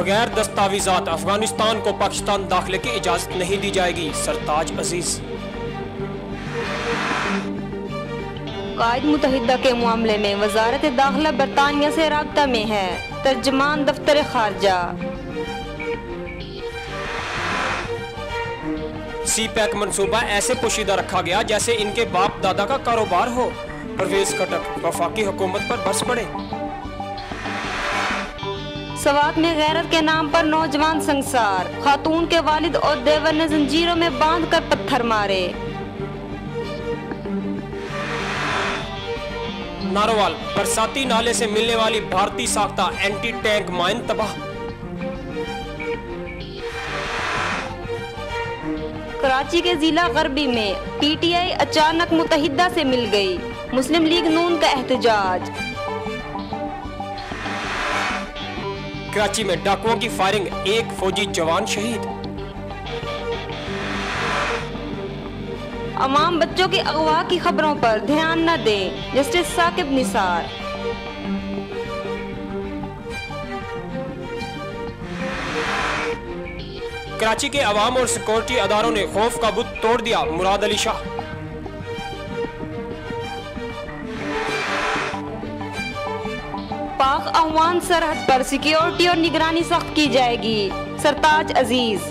बगैर दस्तावेजात अफगानिस्तान को पाकिस्तान दाखिले की इजाजत नहीं दी जाएगी, सरताज अजीज। कायद मुत्तहिदा के मामले में वजारत दाखिला बरतानिया से राब्ता में है, तर्जमान दफ्तर खारजा। सी पैक मंसूबा ऐसे पोशीदा रखा गया जैसे इनके बाप दादा का कारोबार हो। परवेज खटक वफाकी हुकूमत पर बरस पड़े। सवात में गैरत के नाम पर नौजवान संसार, खातून के वालिद और देवर ने जंजीरों में बांध कर पत्थर मारे। नारोवाल बरसाती नाले से मिलने वाली भारतीय साख्ता एंटी टैंक माइन तबाह। कराची के जिला गरबी में पीटीआई अचानक मुत्तहिदा से मिल गई, मुस्लिम लीग नून का एहतजाज। कराची में डाकुओं की फायरिंग, एक फौजी जवान शहीद। अवाम बच्चों की अगवा की खबरों पर ध्यान न दें, जस्टिस साकिब निसार। कराची के अवाम और सिक्योरिटी अदारों ने खौफ का बुत तोड़ दिया, मुराद अली शाह। पाक अफगान सरहद पर सिक्योरिटी और निगरानी सख्त की जाएगी, सरताज अजीज।